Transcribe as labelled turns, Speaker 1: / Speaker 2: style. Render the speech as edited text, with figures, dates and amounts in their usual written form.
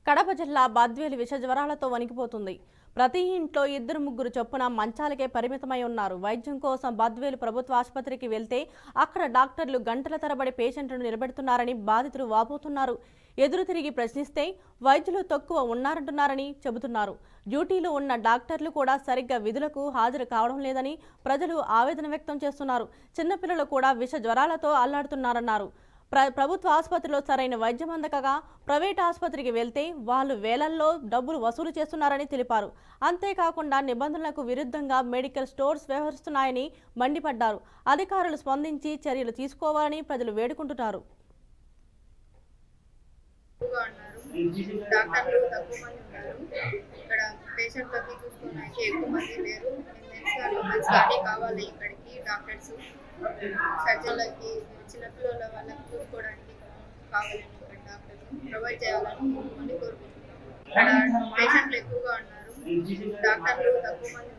Speaker 1: కడప జిల్లా బద్వేలు విష జ్వరాలతో వణికిపోతుంది. ప్రతి ఇంట్లో ఇద్దరు ముగ్గురు చొప్పున మంచాలకే పరిమితమై ఉన్నారు. వైద్యం కోసం బద్వేలు ప్రభుత్వ ఆసుపత్రికి వెళ్తే అక్కడ డాక్టర్లు గంటల తరబడి పేషెంట్లను నిలబెడుతున్నారని బాధితులు వాపోతున్నారు. ఎదురు తిరిగి ప్రశ్నిస్తే వైద్యులు తక్కువ ఉన్నారంటున్నారని చెబుతున్నారు. డ్యూటీలో ఉన్న డాక్టర్లు కూడా సరిగ్గా విధులకు హాజరు కావడం లేదని ప్రజలు ఆవేదన వ్యక్తం చేస్తున్నారు. చిన్నపిల్లలు కూడా విష జ్వరాలతో అల్లాడుతున్నారన్నారు. ప్రభుత్వ ఆసుపత్రిలో సరైన వైద్యం అందకగా ప్రైవేట్ ఆసుపత్రికి వెళ్తే వాళ్ళు వేలల్లో డబ్బులు వసూలు చేస్తున్నారని తెలిపారు. అంతేకాకుండా నిబంధనలకు విరుద్ధంగా మెడికల్ స్టోర్స్ వ్యవహరిస్తున్నాయని మండిపడ్డారు. అధికారులు స్పందించి చర్యలు తీసుకోవాలని ప్రజలు వేడుకుంటున్నారు.
Speaker 2: సర్జన్లకి చిన్నపిల్లల వాళ్ళకి చూసుకోవడానికి కావాలని ఇక్కడ డాక్టర్లు ప్రొవైడ్ చేయాలని కోరుకుంటున్నాం. ఇక్కడ పేషెంట్లు ఎక్కువగా ఉన్నారు, డాక్టర్లు తక్కువ మంది